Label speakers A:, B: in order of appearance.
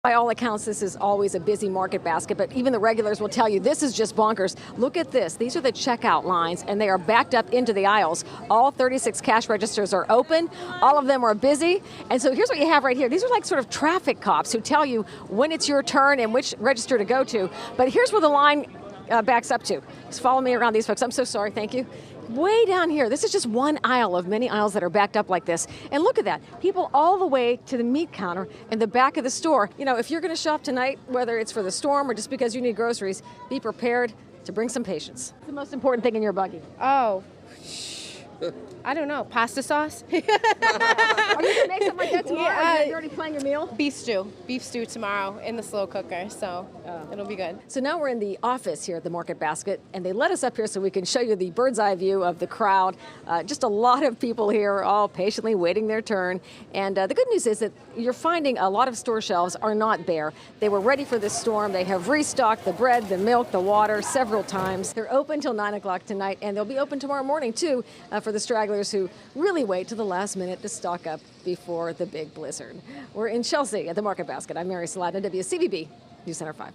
A: By all accounts, this is always a busy market basket, but even the regulars will tell you this is just bonkers. Look at this. These are the checkout lines, and they are backed up into the aisles. All 36 cash registers are open. All of them are busy. And so here's what you have right here. These are like sort of traffic cops who tell you when it's your turn and which register to go to. But here's where the line backs up to. Just follow me around these folks. I'm so sorry. Thank you. Way down here, this is just one aisle of many aisles that are backed up like this. And look at that, people all the way to the meat counter in the back of the store. You know, if you're gonna shop tonight, whether it's for the storm or just because you need groceries, be prepared to bring some patience. What's the most important thing in your buggy?
B: Oh, I don't know. Pasta sauce?
A: Are you gonna make something like that tomorrow?
B: Yeah,
A: Or you're already planning your meal?
B: Beef stew. Beef stew tomorrow in the slow cooker, so it'll be good.
A: So now we're in the office here at the Market Basket, and they let us up here so we can show you the bird's eye view of the crowd. Just a lot of people here, all patiently waiting their turn. And the good news is that you're finding a lot of store shelves are not bare. They were ready for this storm. They have restocked the bread, the milk, the water several times. They're open till 9 o'clock tonight, and they'll be open tomorrow morning too for the stragglers who really wait to the last minute to stock up before the big blizzard. We're in Chelsea at the Market Basket. I'm Mary Saladin, WCVB News Center 5.